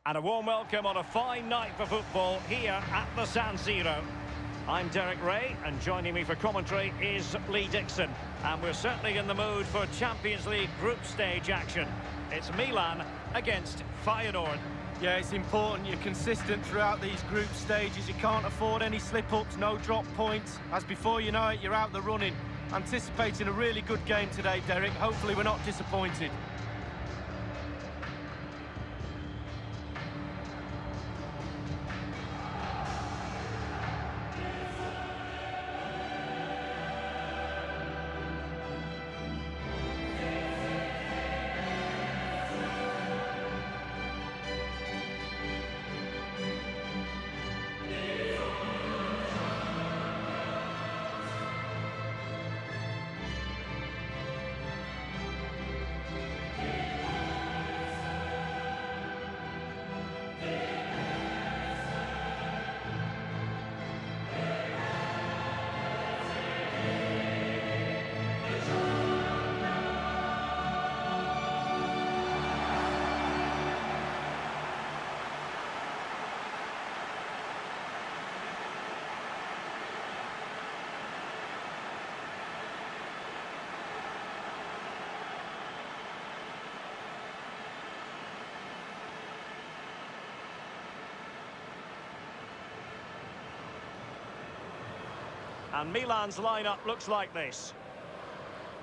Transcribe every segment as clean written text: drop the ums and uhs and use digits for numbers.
And a warm welcome on a fine night for football here at the San Siro. I'm Derek Ray, and joining me for commentary is Lee Dixon. And we're certainly in the mood for Champions League group stage action. It's Milan against Feyenoord. Yeah, it's important you're consistent throughout these group stages. You can't afford any slip-ups, no drop points. As before you know it, you're out the running. Anticipating a really good game today, Derek. Hopefully we're not disappointed. And Milan's lineup looks like this.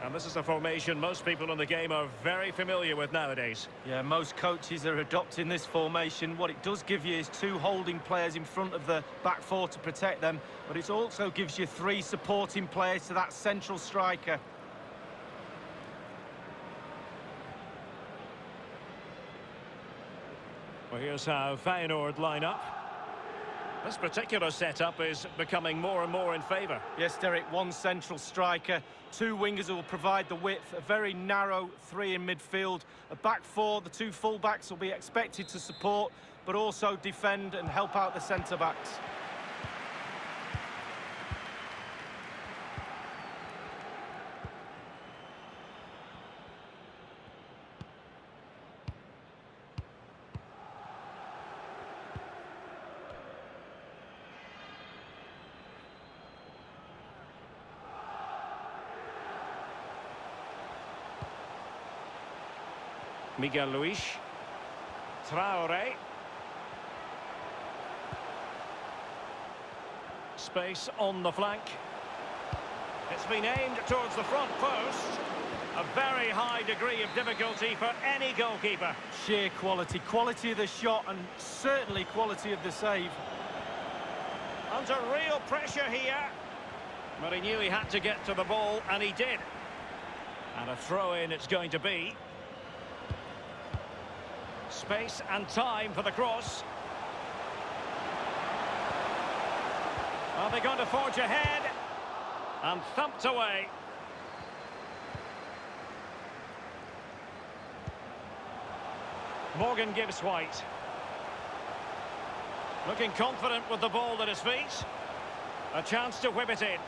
And this is a formation most people in the game are very familiar with nowadays. Yeah, most coaches are adopting this formation. What it does give you is two holding players in front of the back four to protect them, but it also gives you three supporting players to that central striker. Well, here's how Feyenoord line up. This particular setup is becoming more and more in favour. Yes, Derek, one central striker, two wingers who will provide the width, a very narrow three in midfield, a back four, the two full-backs will be expected to support, but also defend and help out the centre-backs. Miguel Luis. Traore. Space on the flank. It's been aimed towards the front post. A very high degree of difficulty for any goalkeeper. Sheer quality. Quality of the shot and certainly quality of the save. Under real pressure here. But he knew he had to get to the ball, and he did. And a throw-in it's going to be. Space and time for the cross. Are they going to forge ahead? And thumped away. Morgan gives White. Looking confident with the ball at his feet. A chance to whip it in.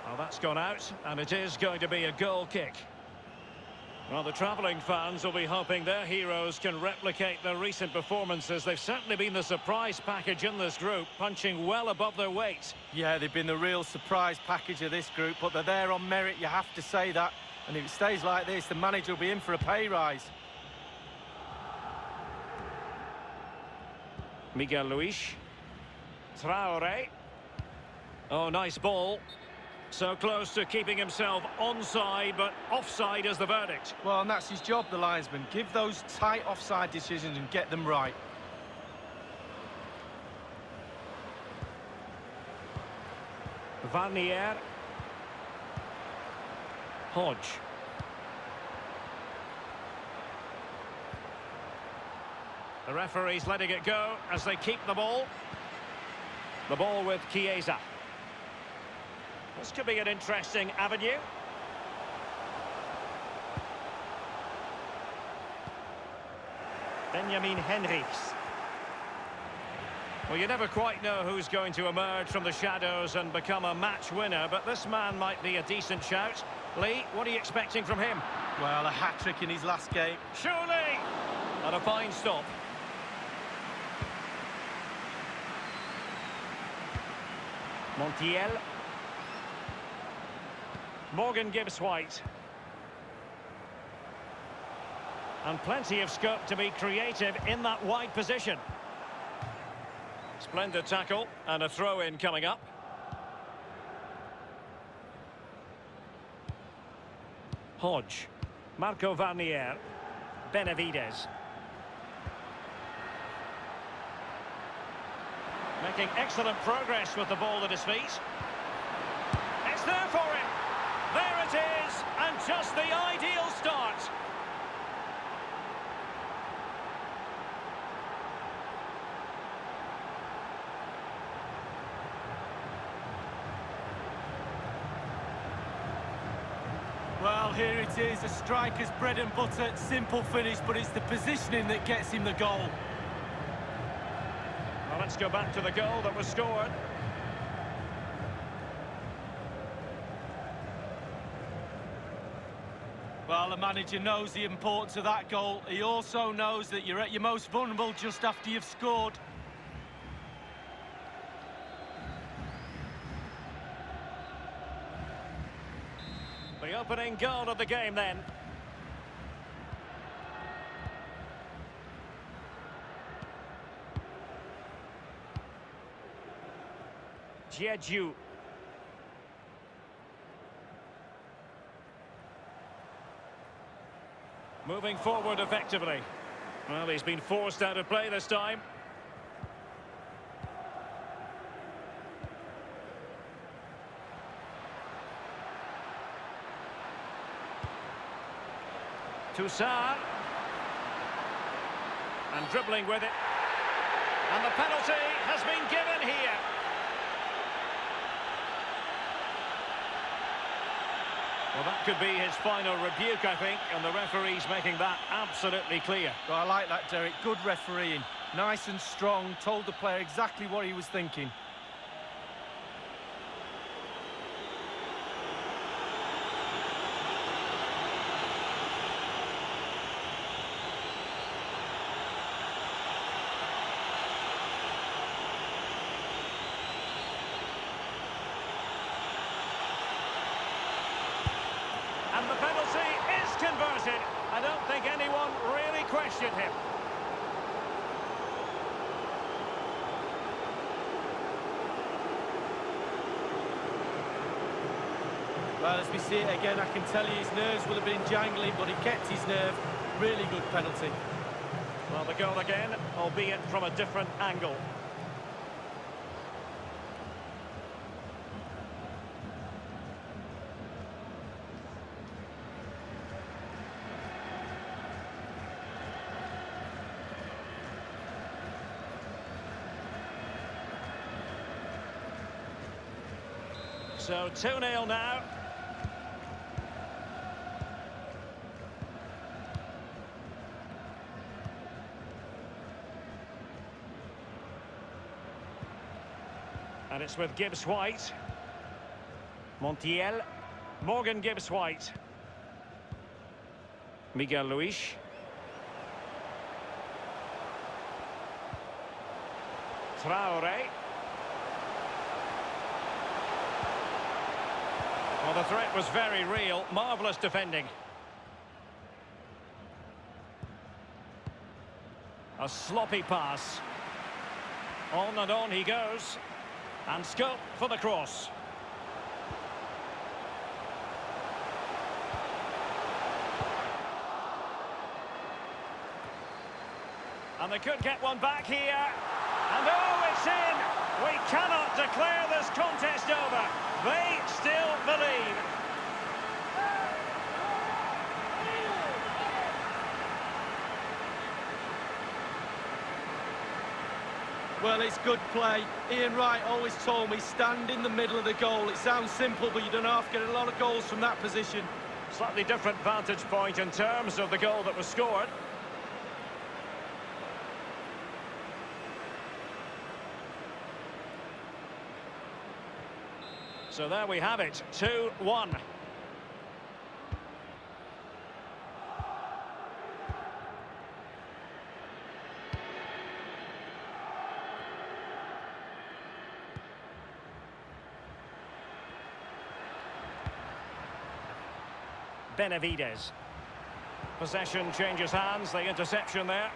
Well, that's gone out, and it is going to be a goal kick. Well, the travelling fans will be hoping their heroes can replicate their recent performances. They've certainly been the surprise package in this group, punching well above their weight. Yeah, they've been the real surprise package of this group, but they're there on merit, you have to say that. And if it stays like this, the manager will be in for a pay rise. Miguel Luis. Traore. Oh, nice ball. So close to keeping himself onside, but offside is the verdict. Well, and that's his job, the linesman. Give those tight offside decisions and get them right. Varnier. Hodge. The referee's letting it go as they keep the ball. The ball with Chiesa. This could be an interesting avenue. Benjamin Henrichs. Well, you never quite know who's going to emerge from the shadows and become a match winner, but this man might be a decent shout. Lee, what are you expecting from him? Well, a hat-trick in his last game. Surely! And a fine stop. Montiel. Morgan gives White. And plenty of scope to be creative in that wide position. Splendid tackle and a throw-in coming up. Hodge. Marco Varnier. Benavides. Making excellent progress with the ball at his feet. It's there for him. There it is, and just the ideal start. Well, here it is, a striker's bread and butter, simple finish, but it's the positioning that gets him the goal. Well, let's go back to the goal that was scored. Well, the manager knows the importance of that goal. He also knows that you're at your most vulnerable just after you've scored. The opening goal of the game then. Jeju. Moving forward effectively. Well, he's been forced out of play this time. Toussaint. And dribbling with it. And the penalty has been given here. Well, that could be his final rebuke, I think, and the referee's making that absolutely clear. Well, I like that, Derek. Good refereeing. Nice and strong, told the player exactly what he was thinking. And the penalty is converted. I don't think anyone really questioned him. Well, as we see it again, I can tell you his nerves will have been jangling, but he kept his nerve. Really good penalty. Well, the goal again, albeit from a different angle. So 2-0 now. And it's with Gibbs White. Montiel. Morgan Gibbs White. Miguel Luis. Traoré. Well, the threat was very real. Marvellous defending. A sloppy pass. On and on he goes. And scope for the cross. And they could get one back here. And oh, it's in! We cannot declare this contest over. They still believe. Well, it's good play. Ian Wright always told me, stand in the middle of the goal. It sounds simple, but you don't have to get a lot of goals from that position. Slightly different vantage point in terms of the goal that was scored. So there we have it, 2-1. Benavides. Possession changes hands, the interception there.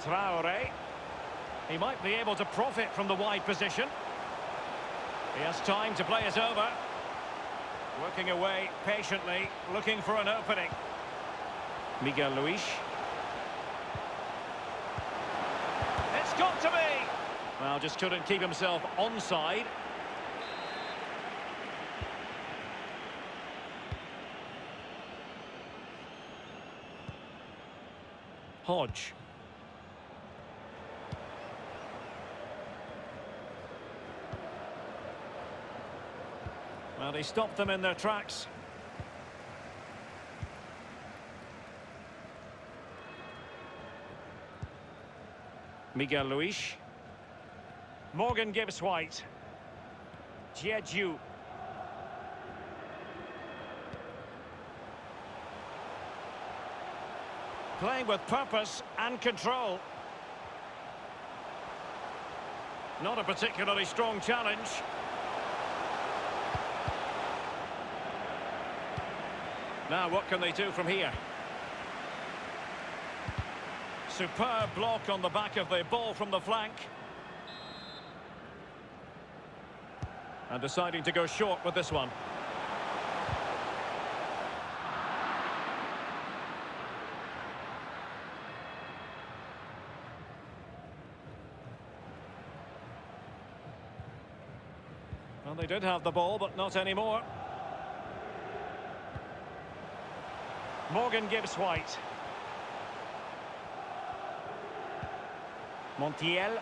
Traore. He might be able to profit from the wide position. He has time to play it over. Working away patiently, looking for an opening. Miguel Luis. It's got to be! Well, just couldn't keep himself onside. Hodge. Well, he stopped them in their tracks. Miguel Luis. Morgan gives White. Jeju. Playing with purpose and control. Not a particularly strong challenge. Now, what can they do from here? Superb block on the back of the ball from the flank. And deciding to go short with this one. Well, they did have the ball, but not anymore. Morgan gives White. Montiel.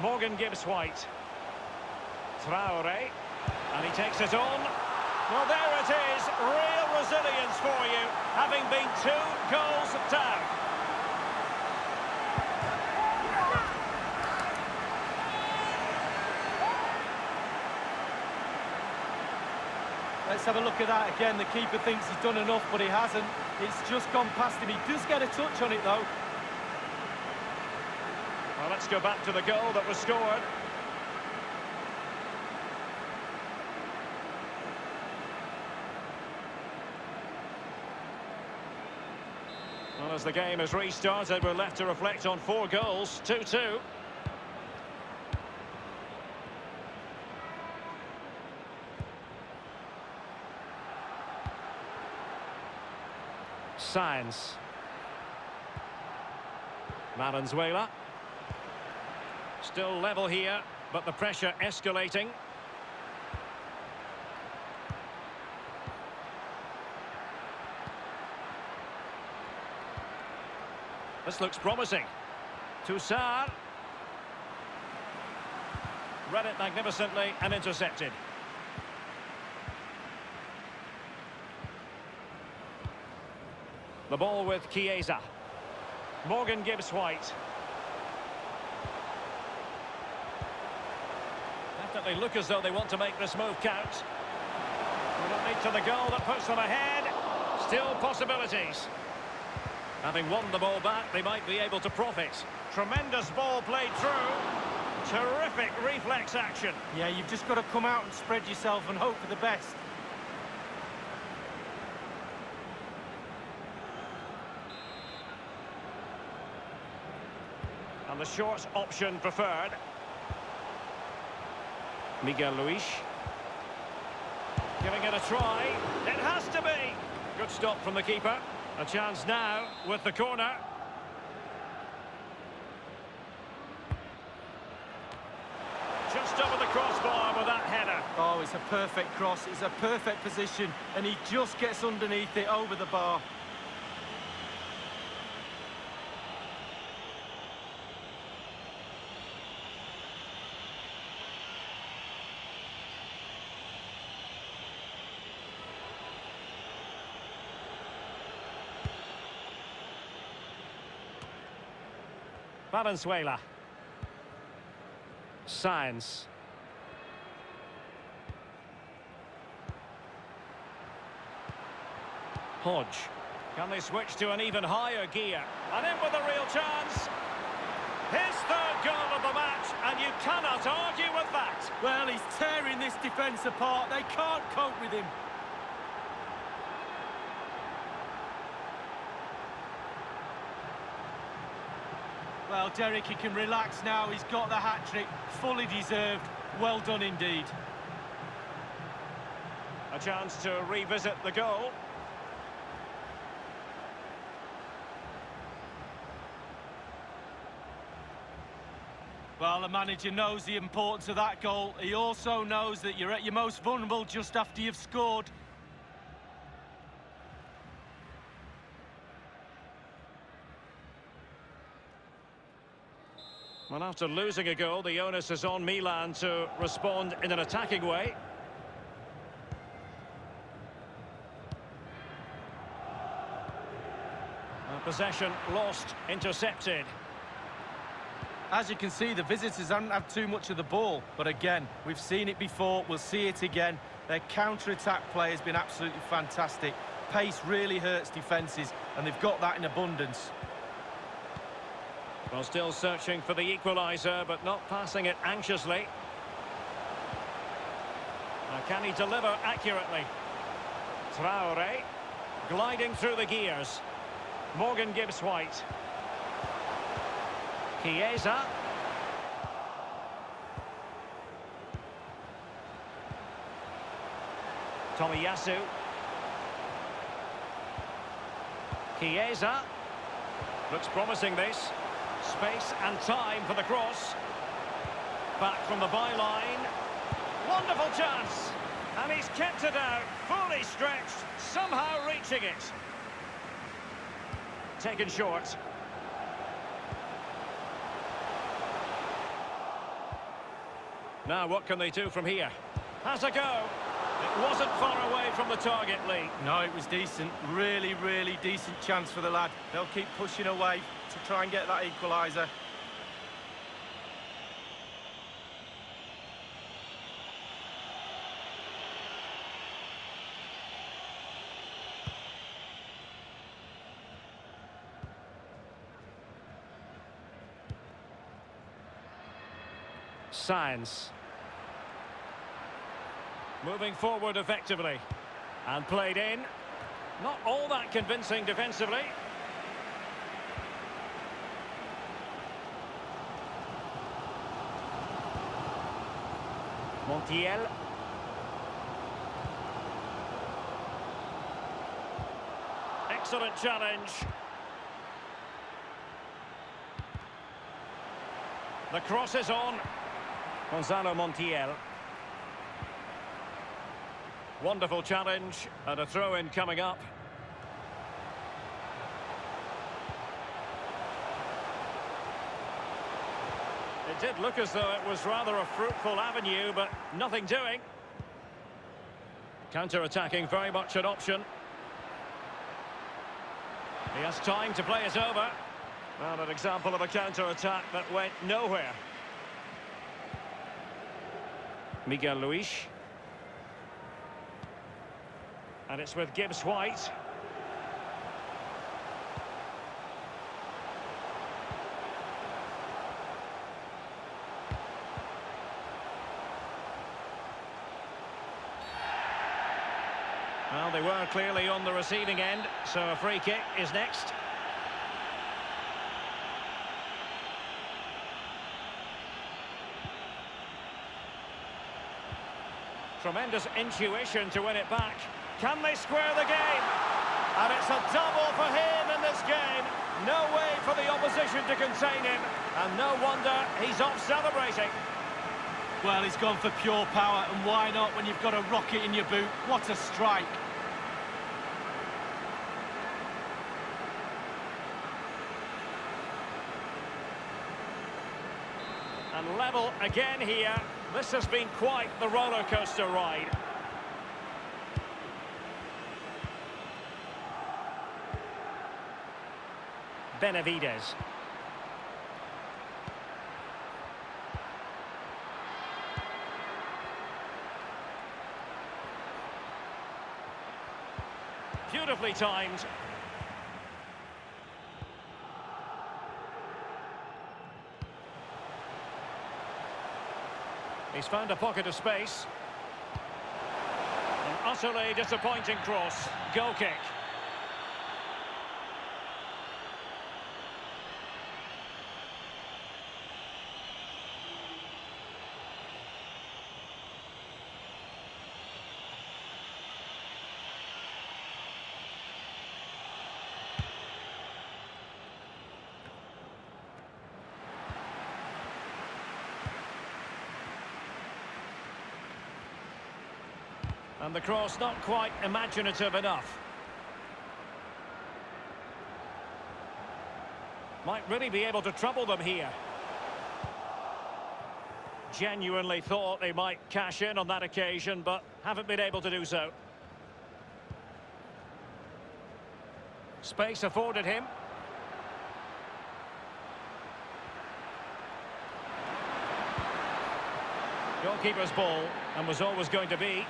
Morgan gives White. Traore. And he takes it on. Well, there it is. Real resilience for you, having been 2 goals down. Let's have a look at that again. The keeper thinks he's done enough, but he hasn't. It's just gone past him. He does get a touch on it, though. Well, let's go back to the goal that was scored. Well, as the game has restarted, we're left to reflect on 4 goals, 2-2. Science. Valenzuela. Still level here, but the pressure escalating. This looks promising. Toussaint. Read it magnificently and intercepted. The ball with Chiesa. Morgan gives White. Definitely look as though they want to make this move count. Will it lead to the goal that puts them ahead? Still possibilities. Having won the ball back, they might be able to profit. Tremendous ball played through. Terrific reflex action. Yeah, you've just got to come out and spread yourself and hope for the best. And the short option preferred. Miguel Luis. Giving it a try. It has to be. Good stop from the keeper. A chance now with the corner. Just over the crossbar with that header. Oh, it's a perfect cross. It's a perfect position. And he just gets underneath it over the bar. Valenzuela. Science. Hodge. Can they switch to an even higher gear? And in with a real chance. His third goal of the match, and you cannot argue with that. Well, he's tearing this defence apart. They can't cope with him. Well, Derek, he can relax now. He's got the hat-trick. Fully deserved. Well done indeed. A chance to revisit the goal. Well, the manager knows the importance of that goal. He also knows that you're at your most vulnerable just after you've scored. Well, after losing a goal, the onus is on Milan to respond in an attacking way. Possession lost, intercepted. As you can see, the visitors haven't had too much of the ball. But again, we've seen it before, we'll see it again. Their counter-attack play has been absolutely fantastic. Pace really hurts defences, and they've got that in abundance. Well, still searching for the equaliser, but not passing it anxiously. Now, can he deliver accurately? Traore, gliding through the gears. Morgan Gibbs-White. Chiesa. Tomiyasu. Chiesa. Looks promising, this. Space and time for the cross. Back from the byline. Wonderful chance. And he's kept it out, fully stretched, somehow reaching it. Taken short. Now, what can they do from here? Has a go. It wasn't far away from the target, Lee. No, it was decent. Really, really decent chance for the lad. They'll keep pushing away to try and get that equaliser. Science. Moving forward effectively. And played in. Not all that convincing defensively. Montiel. Excellent challenge. The cross is on. Gonzalo Montiel. Wonderful challenge, and a throw-in coming up. It did look as though it was rather a fruitful avenue, but nothing doing. Counter-attacking, very much an option. He has time to play it over. Well, an example of a counter-attack that went nowhere. Miguel Luis. And it's with Gibbs-White. Well, they were clearly on the receiving end, so a free kick is next. Tremendous intuition to win it back. Can they square the game? And it's a double for him in this game. No way for the opposition to contain him. And no wonder he's off celebrating. Well, he's gone for pure power, and why not when you've got a rocket in your boot? What a strike. And level again here. This has been quite the roller coaster ride. Benavides. Beautifully timed. He's found a pocket of space. An utterly disappointing cross. Goal kick. And the cross not quite imaginative enough. Might really be able to trouble them here. Genuinely thought they might cash in on that occasion, but haven't been able to do so. Space afforded him. Goalkeeper's ball, and was always going to be.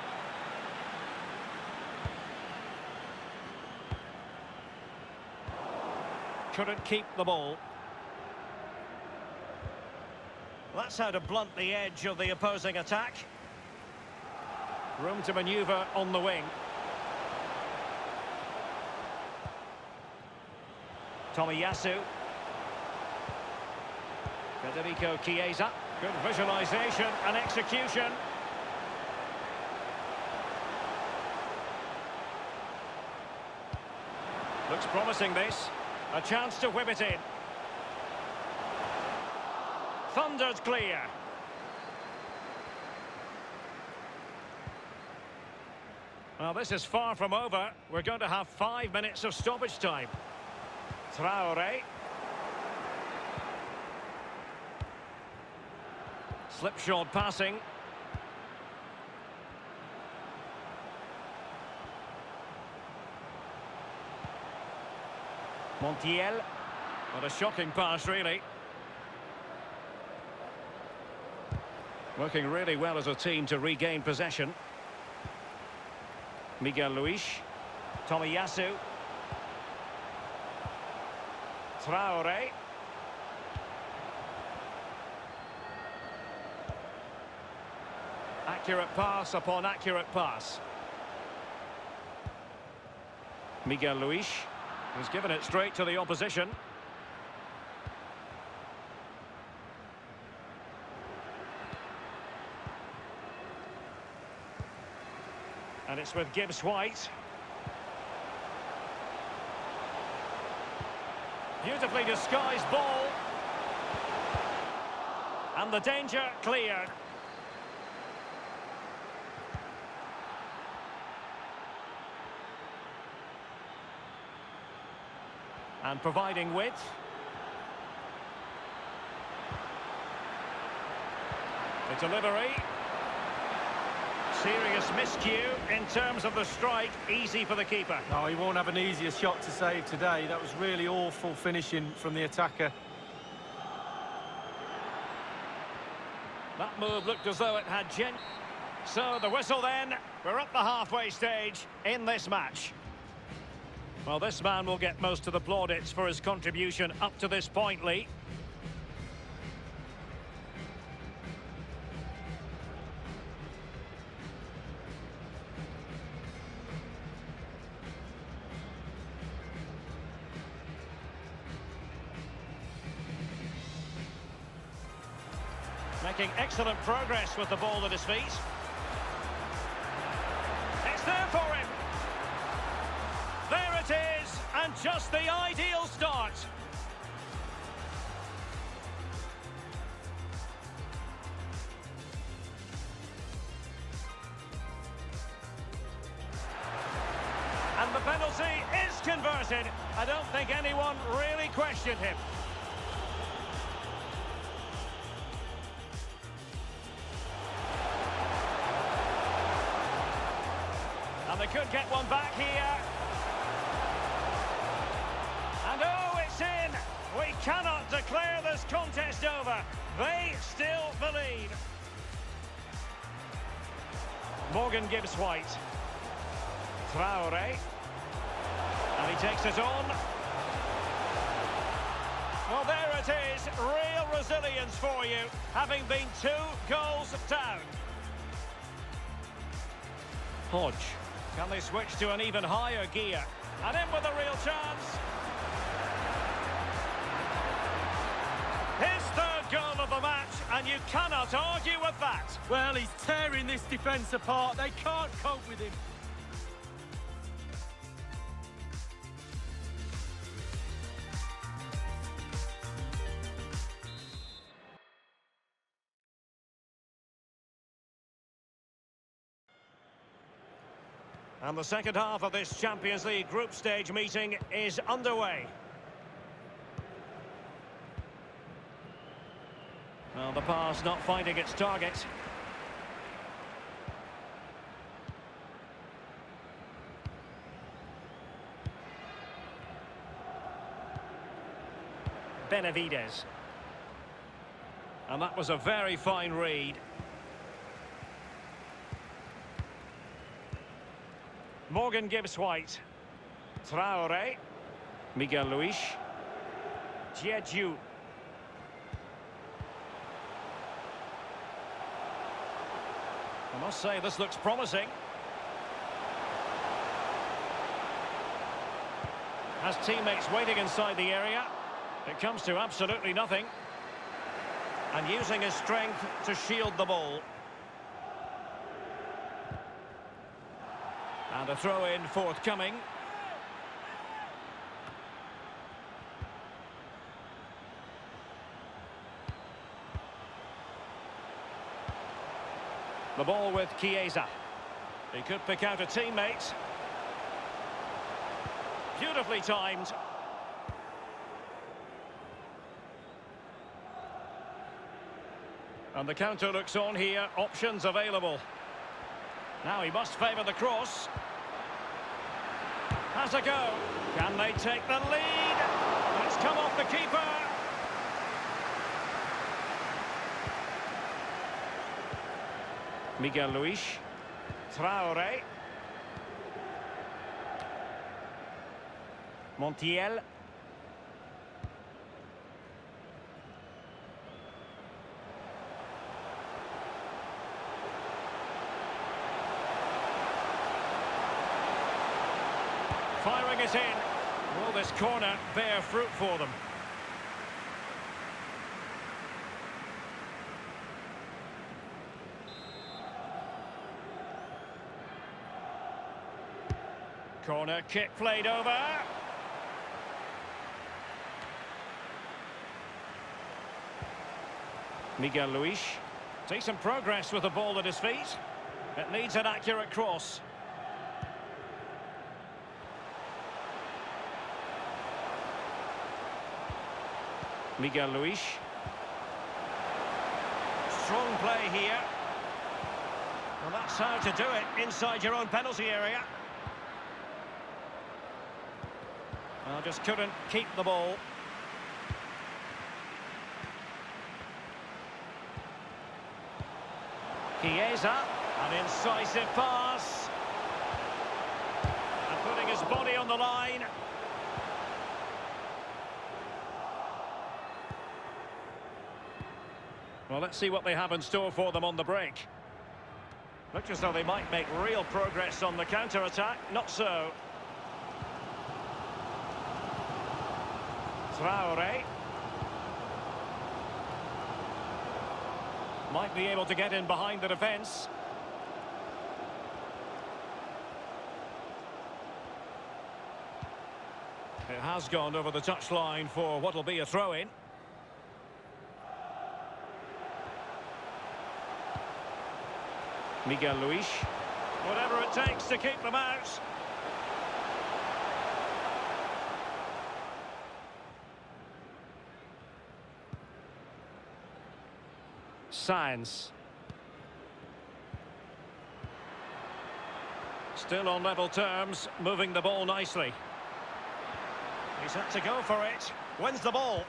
Couldn't keep the ball. That's how to blunt the edge of the opposing attack. Room to manoeuvre on the wing. Tomiyasu. Federico Chiesa. Good visualisation and execution. Looks promising, this. A chance to whip it in. Thundered clear. Well, this is far from over. We're going to have 5 minutes of stoppage time. Traoré. Slipshod passing. Montiel. What a shocking pass, really. Working really well as a team to regain possession. Miguel Luis. Tomiyasu. Traoré. Accurate pass upon accurate pass. Miguel Luis has given it straight to the opposition. And it's with Gibbs-White. Beautifully disguised ball. And the danger cleared. And providing width. The delivery. Serious miscue in terms of the strike. Easy for the keeper. No, he won't have an easier shot to save today. That was really awful finishing from the attacker. That move looked as though it had So the whistle then. We're at the halfway stage in this match. Well, this man will get most of the plaudits for his contribution up to this point, Lee. Making excellent progress with the ball at his feet. It's there for him. There it is, and just the ideal start. And the penalty is converted. I don't think anyone really questioned him. And they could get one back here. And oh, it's in! We cannot declare this contest over. They still believe. Morgan Gibbs-White. Traoré. And he takes it on. Well, there it is. Real resilience for you, having been 2 goals down. Hodge. Can they switch to an even higher gear? And in with a real chance. His 3rd goal of the match, and you cannot argue with that. Well, he's tearing this defence apart. They can't cope with him. And the second half of this Champions League group stage meeting is underway. Well, the pass not finding its target. Benavides. And that was a very fine read. Morgan Gibbs White. Traoré. Miguel Luis. Jeju. I must say this looks promising. Has teammates waiting inside the area. It comes to absolutely nothing. And using his strength to shield the ball. And a throw-in forthcoming. The ball with Chiesa. He could pick out a teammate. Beautifully timed. And the counter looks on here. Options available. Now he must favour the cross. Has a go. Can they take the lead? It's come off the keeper. Miguel Luis. Traoré. Montiel. Firing it in. Will this corner bear fruit for them? Corner kick played over. Miguel Luis. Decent progress with the ball at his feet. It needs an accurate cross. Miguel Luis. Strong play here. Well, that's how to do it inside your own penalty area. Well, just couldn't keep the ball. Chiesa, an incisive pass. And putting his body on the line. Well, let's see what they have in store for them on the break. Looks as though they might make real progress on the counter-attack. Not so. Traoré. Might be able to get in behind the defence. It has gone over the touchline for what will be a throw-in. Miguel Luis. Whatever it takes to keep them out. Sainz. Still on level terms, moving the ball nicely. He's had to go for it. Wins the ball.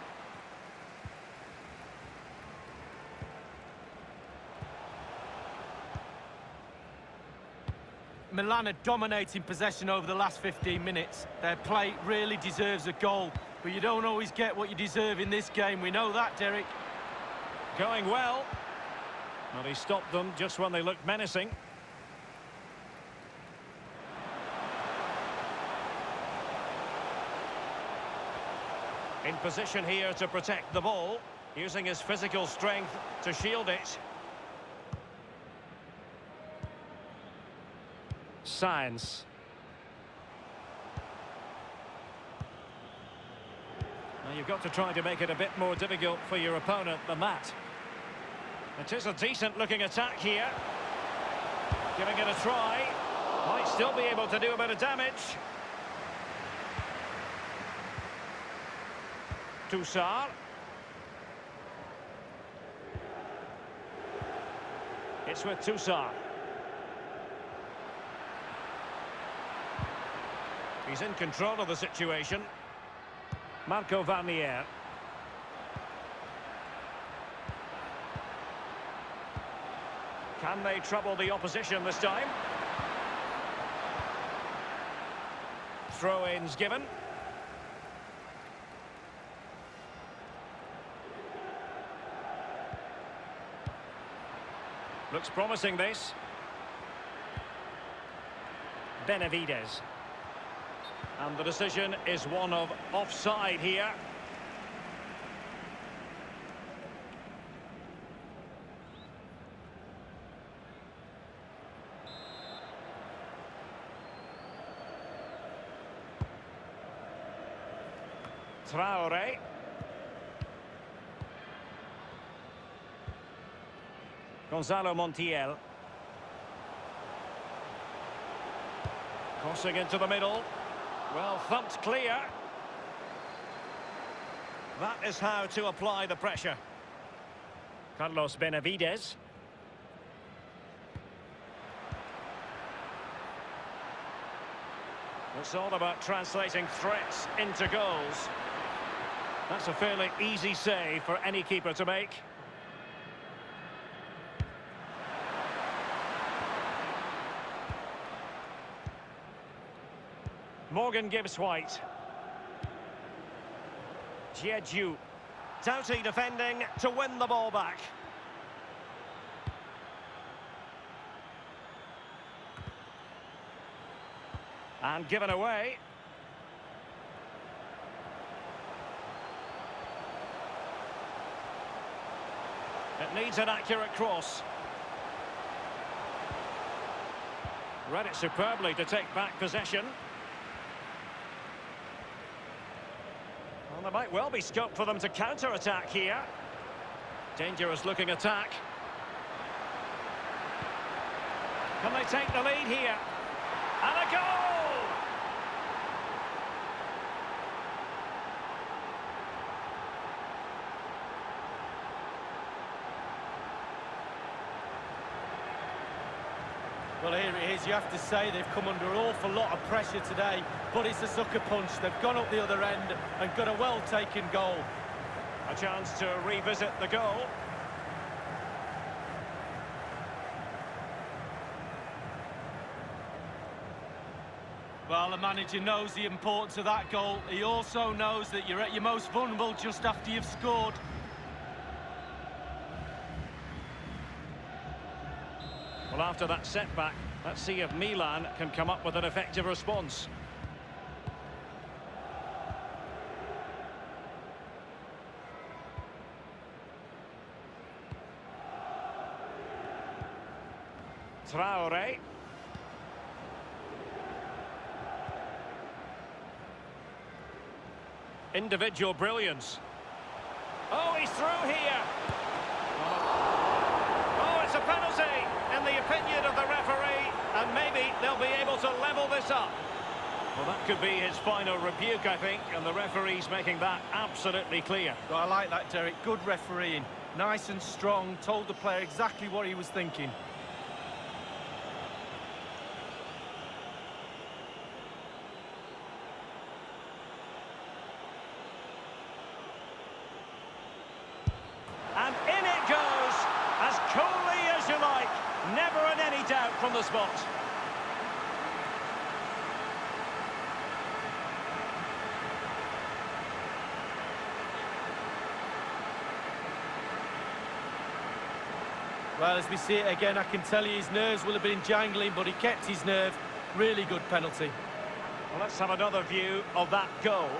Milan are dominating possession over the last 15 minutes. Their play really deserves a goal. But you don't always get what you deserve in this game. We know that, Derek. Going well. Well, he stopped them just when they looked menacing. In position here to protect the ball, using his physical strength to shield it. Science. Now you've got to try to make it a bit more difficult for your opponent than that. It is a decent-looking attack here. Giving it a try. Might still be able to do a bit of damage. Toussaint. It's with Toussaint. He's in control of the situation. Marco Varnier. Can they trouble the opposition this time? Throw-ins given. Looks promising, this. Benavides. And the decision is one of offside here. Traoré. Gonzalo Montiel. Crossing into the middle. Well, thumped clear. That is how to apply the pressure. Carlos Benavides. It's all about translating threats into goals. That's a fairly easy save for any keeper to make. Morgan Gibbs-White. Jeju. Doughty defending to win the ball back. And given away. It needs an accurate cross. Read it superbly to take back possession. Well, there might well be scope for them to counter-attack here. Dangerous looking attack. Can they take the lead here? And a goal! Well, here it is. You have to say they've come under an awful lot of pressure today, but it's a sucker punch. They've gone up the other end and got a well-taken goal. A chance to revisit the goal. Well, the manager knows the importance of that goal. He also knows that you're at your most vulnerable just after you've scored. Well, after that setback, let's see if Milan can come up with an effective response. Traoré. Individual brilliance. Oh, he's through here. Oh, it's a penalty in the opinion of the referee, and maybe they'll be able to level this up. Well, that could be his final rebuke, I think, and the referee's making that absolutely clear. Well, I like that, Derek. Good refereeing. Nice and strong, told the player exactly what he was thinking. And in it goes, as coolly as you like. Never in any doubt from the spot. Well, as we see it again, I can tell you his nerves will have been jangling, but he kept his nerve. Really good penalty. Well, let's have another view of that goal.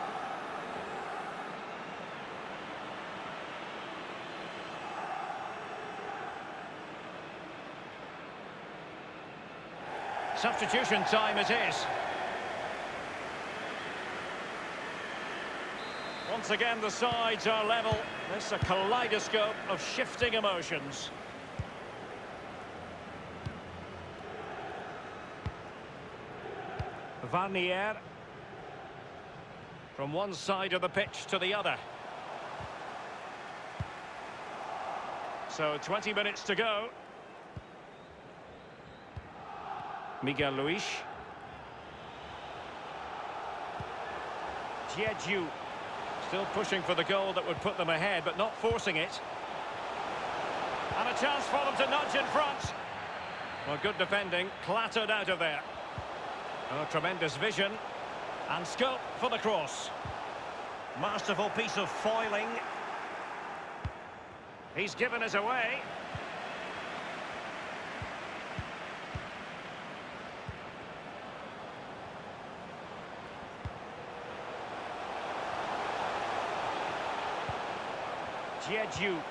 Substitution time it is. Once again, the sides are level. It's a kaleidoscope of shifting emotions. Varnier. From one side of the pitch to the other. So 20 minutes to go. Miguel Luis. Jeju. Still pushing for the goal that would put them ahead, but not forcing it. And a chance for them to nudge in front. Well, good defending, clattered out of there. Oh, tremendous vision. And scope for the cross. Masterful piece of foiling. He's given us away. Jeju.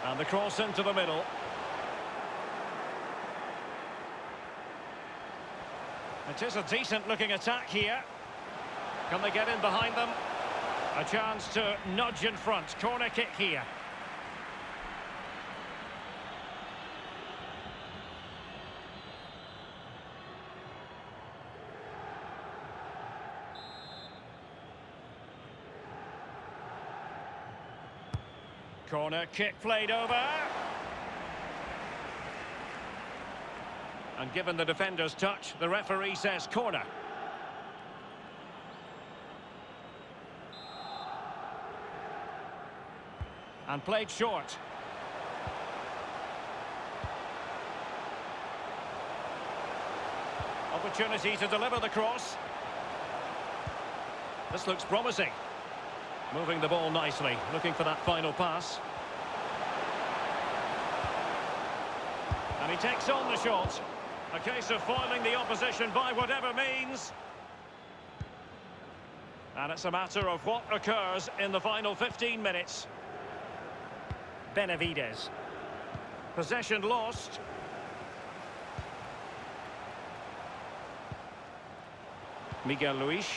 And the cross into the middle. It is a decent-looking attack here. Can they get in behind them? A chance to nudge in front. Corner kick here. Corner kick played over. And given the defender's touch, the referee says corner. And played short. Opportunity to deliver the cross. This looks promising. Moving the ball nicely, looking for that final pass. And he takes on the shot. A case of foiling the opposition by whatever means. And it's a matter of what occurs in the final 15 minutes. Benavides. Possession lost. Miguel Luis.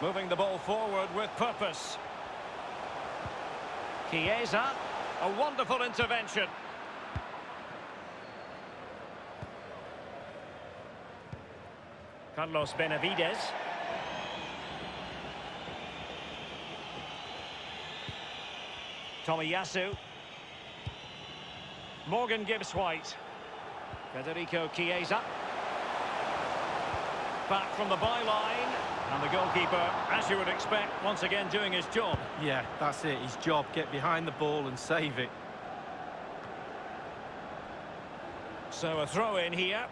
Moving the ball forward with purpose. Chiesa. A wonderful intervention. Carlos Benavides. Tomiyasu. Morgan Gibbs-White. Federico Chiesa. Back from the byline. And the goalkeeper, as you would expect, once again doing his job. Yeah, that's it, his job. Get behind the ball and save it. So a throw in here.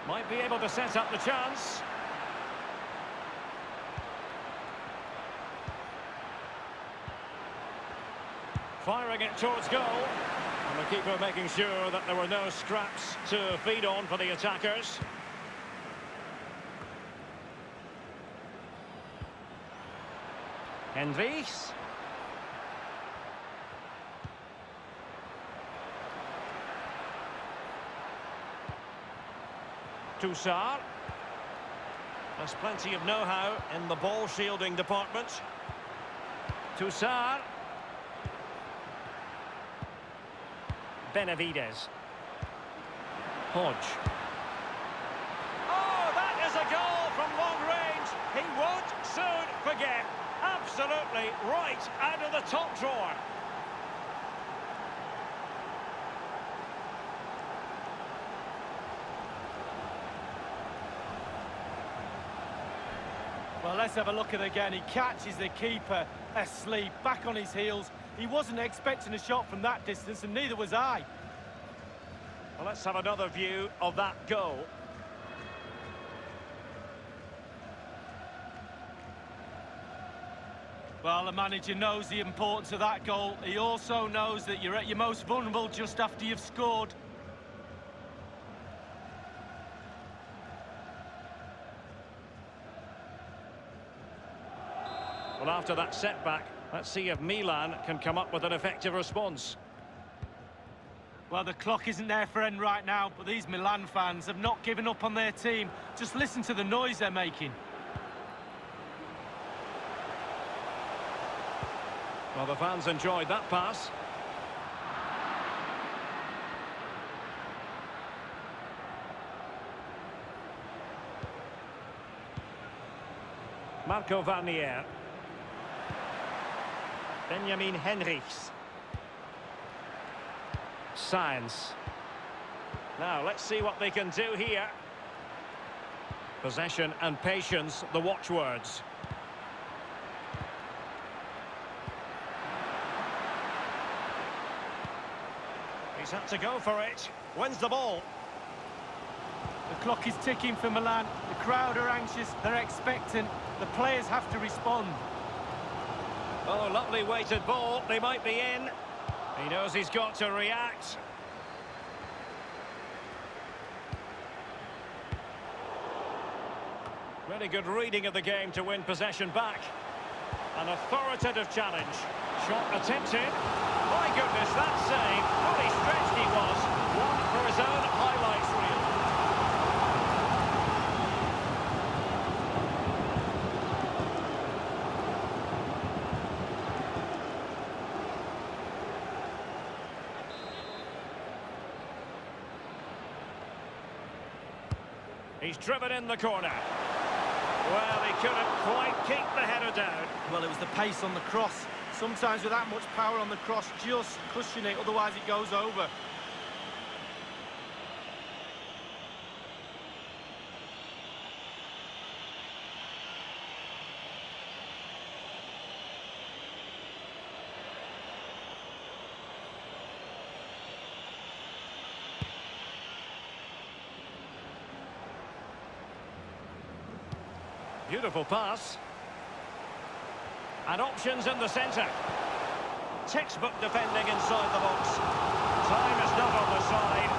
Might be able to set up the chance. Firing it towards goal. And the keeper making sure that there were no scraps to feed on for the attackers. Hendricks. Toussaint. There's plenty of know-how in the ball shielding department. Toussaint. Benavides. Hodge. Oh, that is a goal from long range. He won't soon forget. Absolutely right out of the top drawer. Well, let's have a look at it again. He catches the keeper asleep, back on his heels. He wasn't expecting a shot from that distance, and neither was I. Well, let's have another view of that goal. Well, the manager knows the importance of that goal. He also knows that you're at your most vulnerable just after you've scored. Well, after that setback, let's see if Milan can come up with an effective response. Well, the clock isn't their friend right now, but these Milan fans have not given up on their team. Just listen to the noise they're making. Well, the fans enjoyed that pass. Marco Varnier. Benjamin Henrichs. Sainz. Now, let's see what they can do here. Possession and patience, the watchwords. He's had to go for it. Wins the ball. The clock is ticking for Milan. The crowd are anxious, they're expectant. The players have to respond. Oh, lovely weighted ball. They might be in. He knows he's got to react. Really good reading of the game to win possession back. An authoritative challenge. Shot attempted. My goodness, that save. Fully stretched he was. One for his own highlights reel. He's driven in the corner. Well, he couldn't quite keep the header down. Well, it was the pace on the cross. Sometimes with that much power on the cross, just cushion it, otherwise it goes over. Beautiful pass. And options in the centre. Textbook defending inside the box. Time is not on the side.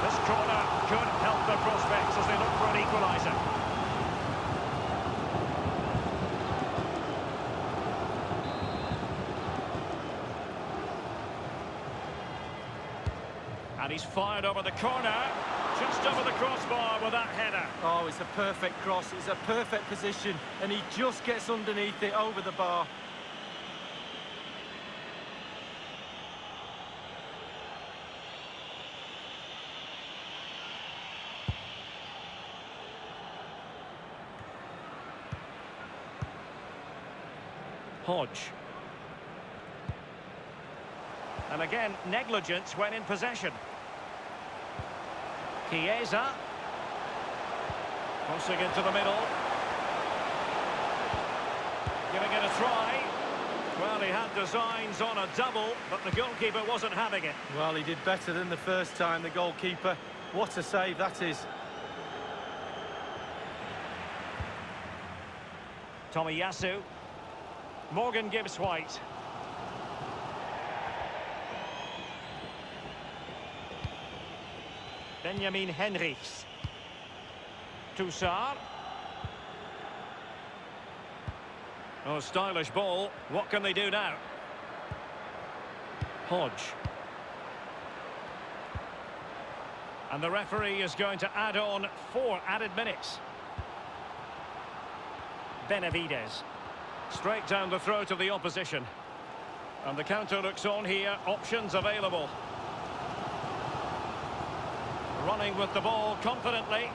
This corner could help the prospects as they look for an equaliser. And he's fired over the corner. Just over the crossbar with that header. Oh, it's a perfect cross. It's a perfect position. And he just gets underneath it over the bar. Hodge. And again, negligence when in possession. Chiesa. Crossing into the middle. Giving it a try. Well, he had designs on a double, but the goalkeeper wasn't having it. Well, he did better than the first time, the goalkeeper. What a save that is. Tomiyasu. Morgan Gibbs-White. Benjamin Henrichs. Toussaint. Oh, stylish ball. What can they do now? Hodge. And the referee is going to add on 4 added minutes. Benavides. Straight down the throat of the opposition. And the counter looks on here. Options available. Running with the ball confidently.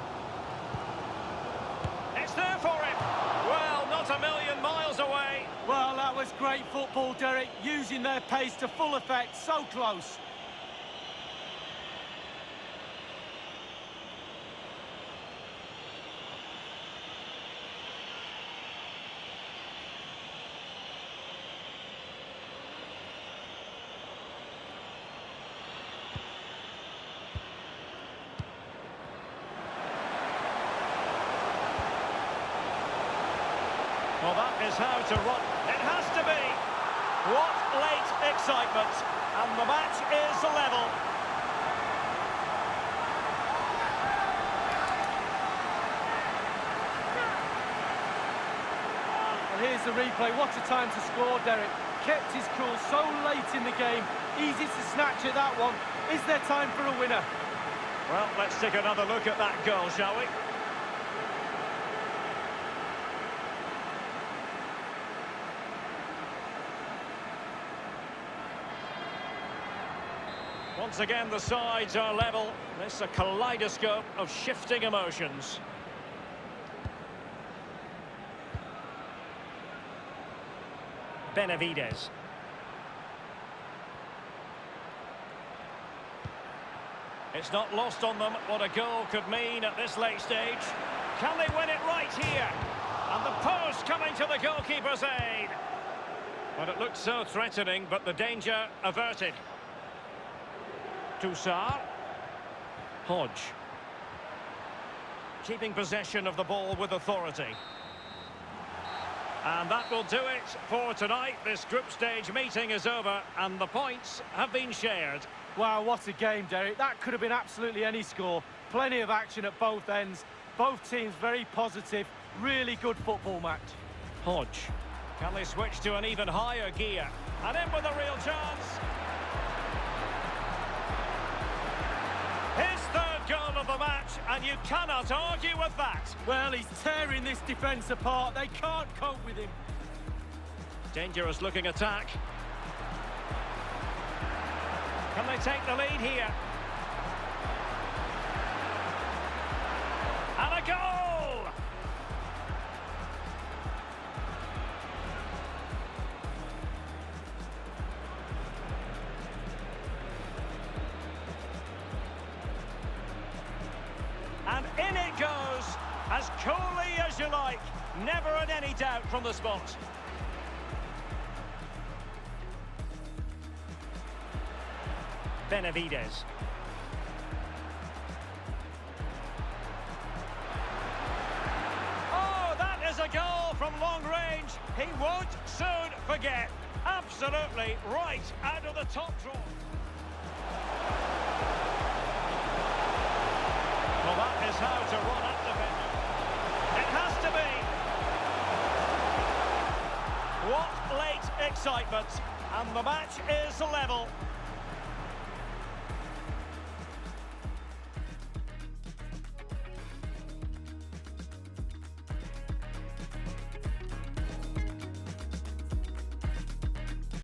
It's there for him. Well, not a million miles away. Well, that was great football, Derek. Using their pace to full effect. So close. Well, that is how to run. It has to be. What late excitement. And the match is level. And here's the replay. What a time to score, Derek. Kept his cool so late in the game. Easy to snatch at that one. Is there time for a winner? Well, let's take another look at that goal, shall we? Once again, the sides are level. This is a kaleidoscope of shifting emotions. Benavides. It's not lost on them what a goal could mean at this late stage. Can they win it right here? And the post coming to the goalkeeper's aid. But it looked so threatening, but the danger averted. Toussaint. Hodge. Keeping possession of the ball with authority. And that will do it for tonight. This group stage meeting is over and the points have been shared. Wow, what a game, Derek. That could have been absolutely any score. Plenty of action at both ends. Both teams very positive. Really good football match. Hodge. Can they switch to an even higher gear? And in with a real chance. His third goal of the match, and you cannot argue with that. Well, he's tearing this defence apart. They can't cope with him. Dangerous looking attack. Can they take the lead here? And a goal! And in it goes, as coolly as you like. Never in any doubt from the spot. Benavides. Oh, that is a goal from long range. He won't soon forget. Absolutely right out of the top drawer. Well, that is how to run at defender. It has to be. What late excitement. And the match is level.